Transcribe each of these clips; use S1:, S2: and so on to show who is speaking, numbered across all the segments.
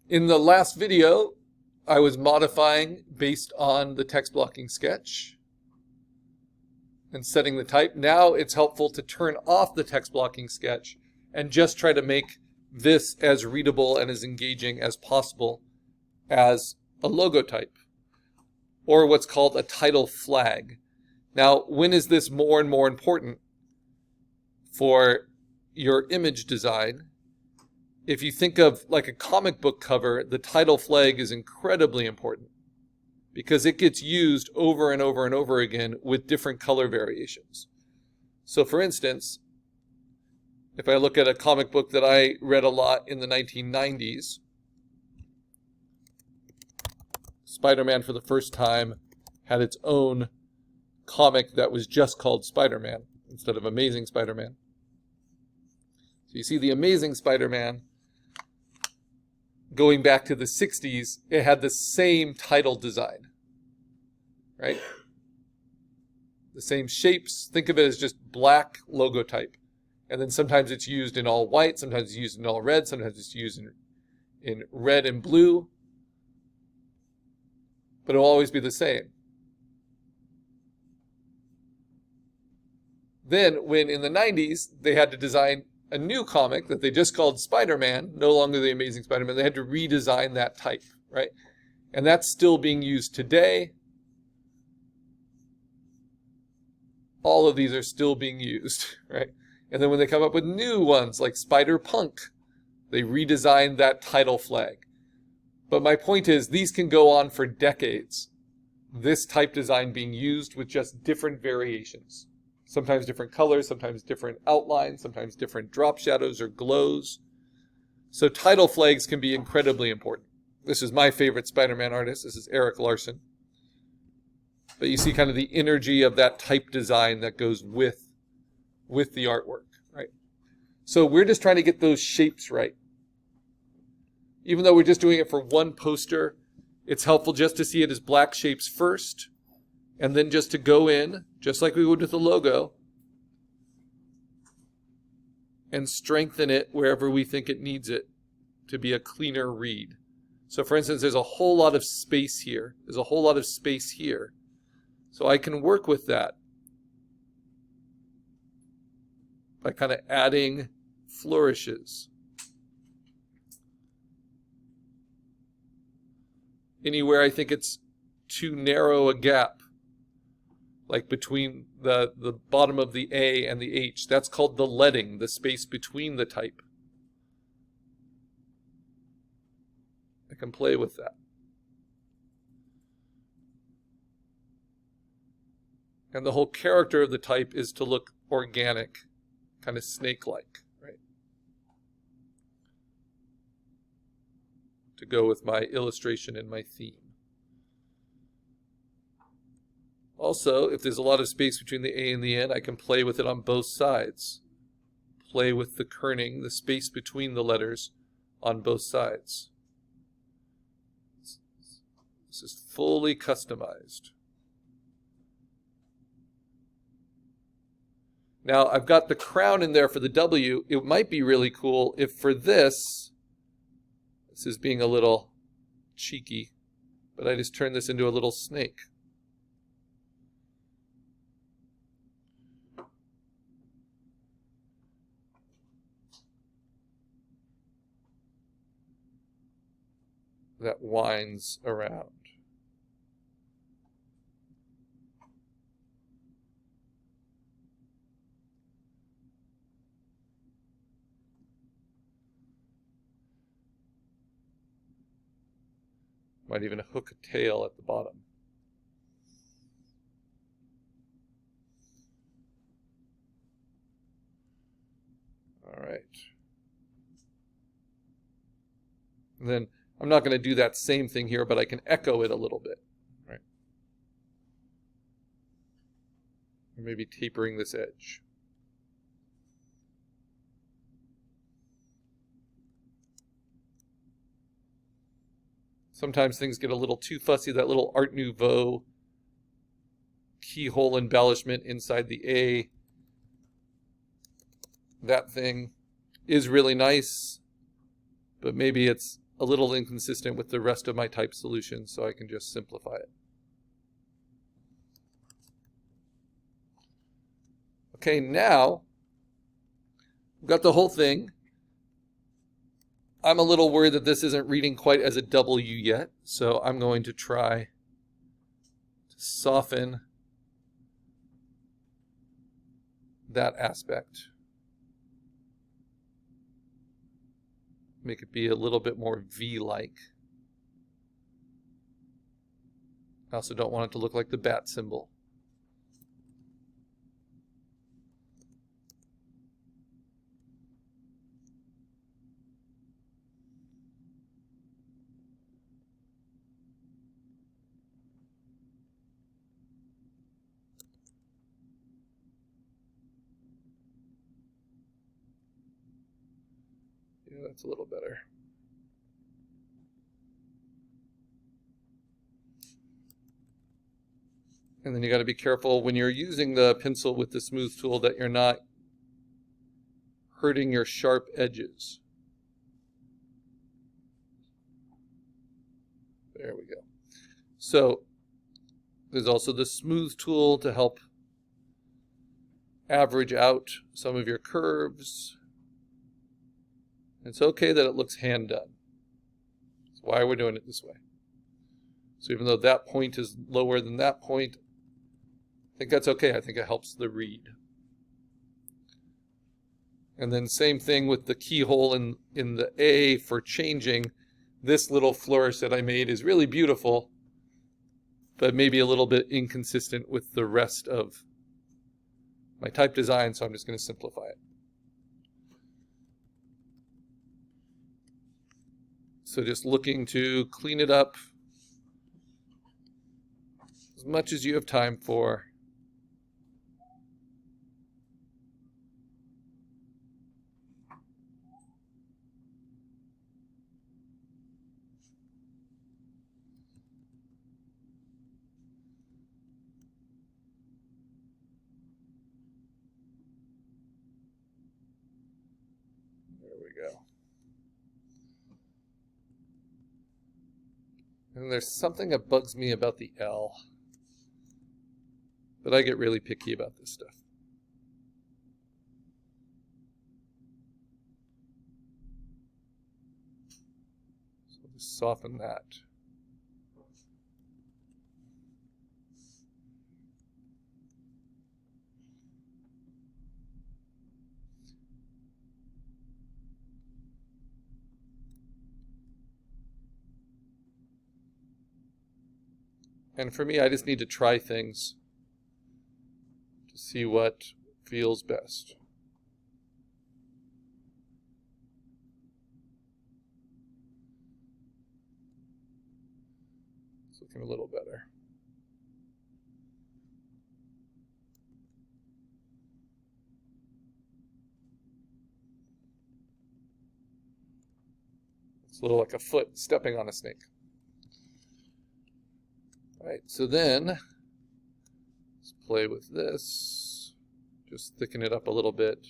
S1: In the last video, I was modifying based on the text blocking sketch and setting the type. Now it's helpful to turn off the text blocking sketch and just try to make this as readable and as engaging as possible as a logo type, or what's called a title flag. Now, when is this more and more important for your image design? If you think of like a comic book cover, the title flag is incredibly important because it gets used over and over and over again with different color variations. So for instance, if I look at a comic book that I read a lot in the 1990s, Spider-Man for the first time had its own comic that was just called Spider-Man instead of Amazing Spider-Man. So you see the Amazing Spider-Man, going back to the 60s, it had the same title design, right? The same shapes. Think of it as just black logo type. And then sometimes it's used in all white, sometimes it's used in all red, sometimes it's used in red and blue. But it'll always be the same. Then, when in the 90s, they had to design a new comic that they just called Spider-Man, no longer the Amazing Spider-Man, they had to redesign that type, right? And that's still being used today. All of these are still being used, right? And then when they come up with new ones like Spider-Punk, they redesign that title flag. But my point is, these can go on for decades. This type design being used with just different variations. Sometimes different colors, sometimes different outlines, sometimes different drop shadows or glows. So title flags can be incredibly important. This is my favorite Spider-Man artist. This is Eric Larson. But you see kind of the energy of that type design that goes with the artwork, right? So we're just trying to get those shapes right. Even though we're just doing it for one poster, it's helpful just to see it as black shapes first, and then just to go in, just like we would with a logo, and strengthen it wherever we think it needs it to be a cleaner read. So for instance, there's a whole lot of space here. There's a whole lot of space here. So I can work with that by kind of adding flourishes. Anywhere I think it's too narrow a gap, like between the bottom of the A and the H, that's called the leading, the space between the type. I can play with that. And the whole character of the type is to look organic, kind of snake-like, right? To go with my illustration and my theme. Also, if there's a lot of space between the A and the N, I can play with it on both sides. Play with the kerning, the space between the letters on both sides. This is fully customized. Now, I've got the crown in there for the W. It might be really cool if for this is being a little cheeky, but I just turn this into a little snake. That winds around. Might even hook a tail at the bottom. All right. And then I'm not going to do that same thing here, but I can echo it a little bit, right? Or maybe tapering this edge. Sometimes things get a little too fussy. That little Art Nouveau keyhole embellishment inside the A, that thing is really nice, but maybe it's a little inconsistent with the rest of my type solution, so I can just simplify it. Okay, now we've got the whole thing. I'm a little worried that this isn't reading quite as a W yet, so I'm going to try to soften that aspect. Make it be a little bit more V-like. I also don't want it to look like the bat symbol. Yeah, that's a little better. And then you got to be careful when you're using the pencil with the smooth tool that you're not hurting your sharp edges. There we go. So there's also the smooth tool to help average out some of your curves. It's okay that it looks hand done. That's why we're doing it this way. So even though that point is lower than that point, I think that's okay. I think it helps the read. And then same thing with the keyhole in the A for changing. This little flourish that I made is really beautiful, but maybe a little bit inconsistent with the rest of my type design, so I'm just going to simplify it. So just looking to clean it up as much as you have time for. There we go. And there's something that bugs me about the L. But I get really picky about this stuff. So just soften that. And for me, I just need to try things to see what feels best. It's looking a little better. It's a little like a foot stepping on a snake. All right, so then let's play with this. Just thicken it up a little bit.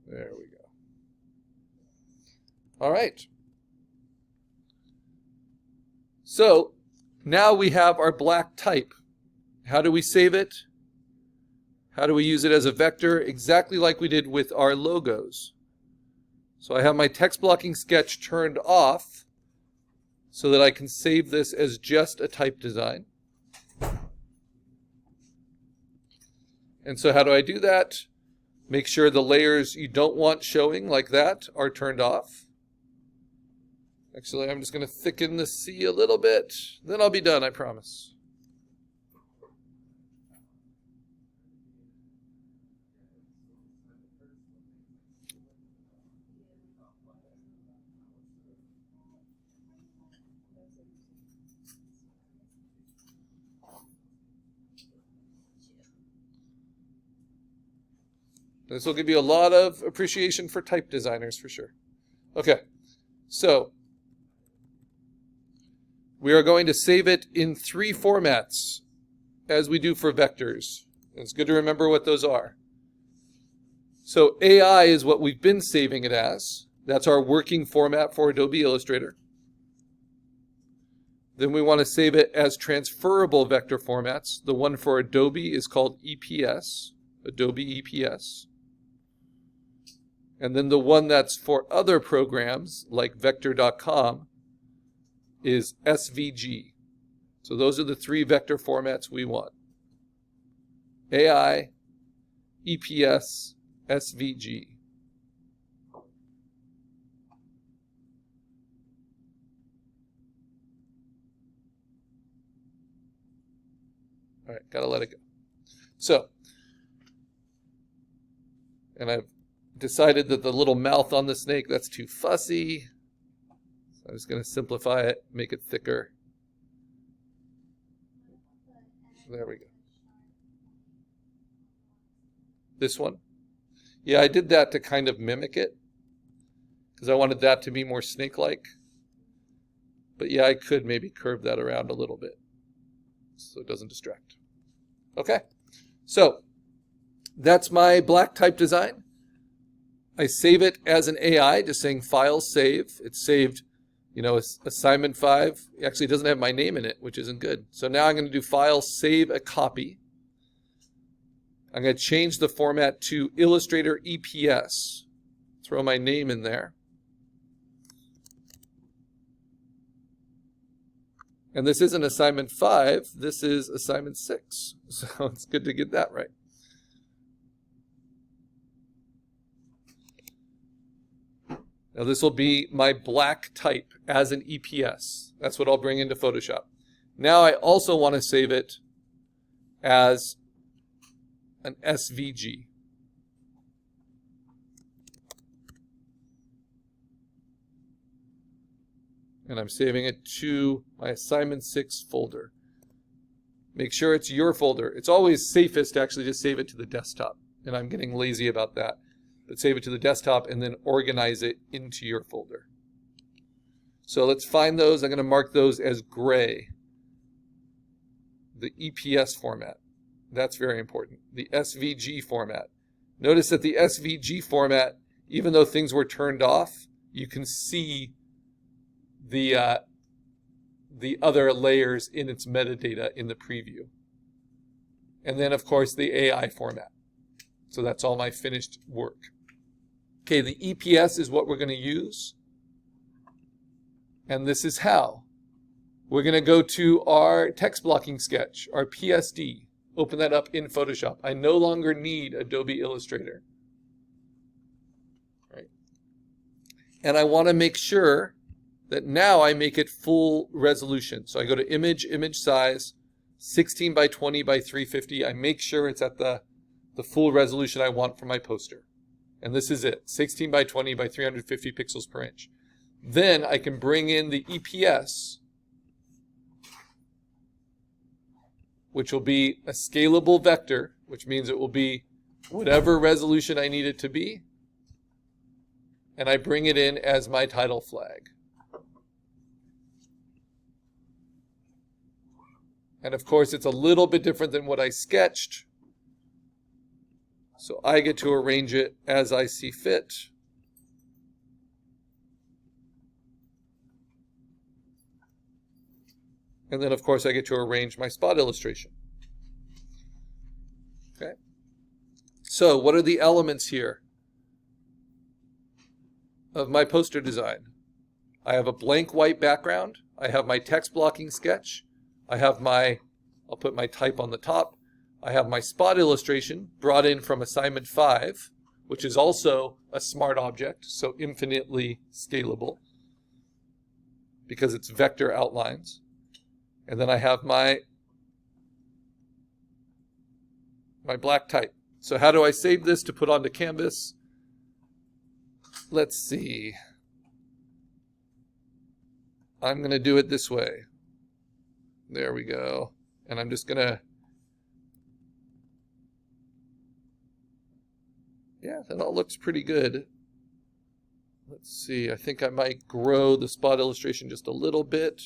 S1: There we go. All right. So now we have our black type. How do we save it? How do we use it as a vector? Exactly like we did with our logos. So I have my text blocking sketch turned off so that I can save this as just a type design. And so how do I do that? Make sure the layers you don't want showing like that are turned off. Actually, I'm just going to thicken the C a little bit. Then I'll be done, I promise. This will give you a lot of appreciation for type designers for sure. Okay, so we are going to save it in 3 formats, as we do for vectors. It's good to remember what those are. So AI is what we've been saving it as. That's our working format for Adobe Illustrator. Then we want to save it as transferable vector formats. The one for Adobe is called EPS, Adobe EPS. And then the one that's for other programs, like vector.com, is SVG. So those are the 3 vector formats we want. AI, EPS, SVG. All right, gotta let it go. So, and I've decided that the little mouth on the snake, that's too fussy. So I'm just going to simplify it, make it thicker. There we go. This one? Yeah, I did that to kind of mimic it, because I wanted that to be more snake-like. But yeah, I could maybe curve that around a little bit so it doesn't distract. Okay, so that's my black type design. I save it as an AI, just saying File, Save. It's saved, you know, assignment 5. Actually, it doesn't have my name in it, which isn't good. So now I'm going to do File, Save a Copy. I'm going to change the format to Illustrator EPS. Throw my name in there. And this isn't assignment 5, this is assignment 6. So it's good to get that right. Now this will be my black type as an EPS. That's what I'll bring into Photoshop. Now I also want to save it as an SVG. And I'm saving it to my assignment 6 folder. Make sure it's your folder. It's always safest to actually just save it to the desktop. And I'm getting lazy about that. But save it to the desktop and then organize it into your folder. So let's find those. I'm going to mark those as gray. The EPS format. That's very important. The SVG format. Notice that the SVG format, even though things were turned off, you can see the other layers in its metadata in the preview. And then, of course, the AI format. So that's all my finished work. Okay, the EPS is what we're going to use. And this is how. We're going to go to our text blocking sketch, our PSD. Open that up in Photoshop. I no longer need Adobe Illustrator. Right. And I want to make sure that now I make it full resolution. So I go to Image, Image Size, 16 by 20 by 350. I make sure it's at the full resolution I want for my poster. And this is it, 16 by 20 by 350 pixels per inch. Then I can bring in the EPS, which will be a scalable vector, which means it will be whatever resolution I need it to be. And I bring it in as my title flag. And of course, it's a little bit different than what I sketched. So I get to arrange it as I see fit. And then, of course, I get to arrange my spot illustration. Okay. So what are the elements here of my poster design? I have a blank white background. I have my text blocking sketch. I have I'll put my type on the top. I have my spot illustration brought in from assignment 5, which is also a smart object, so infinitely scalable because it's vector outlines. And then I have my black type. So how do I save this to put onto canvas? Let's see. I'm going to do it this way. There we go. And I'm just going to, yeah, that all looks pretty good. Let's see, I think I might grow the spot illustration just a little bit.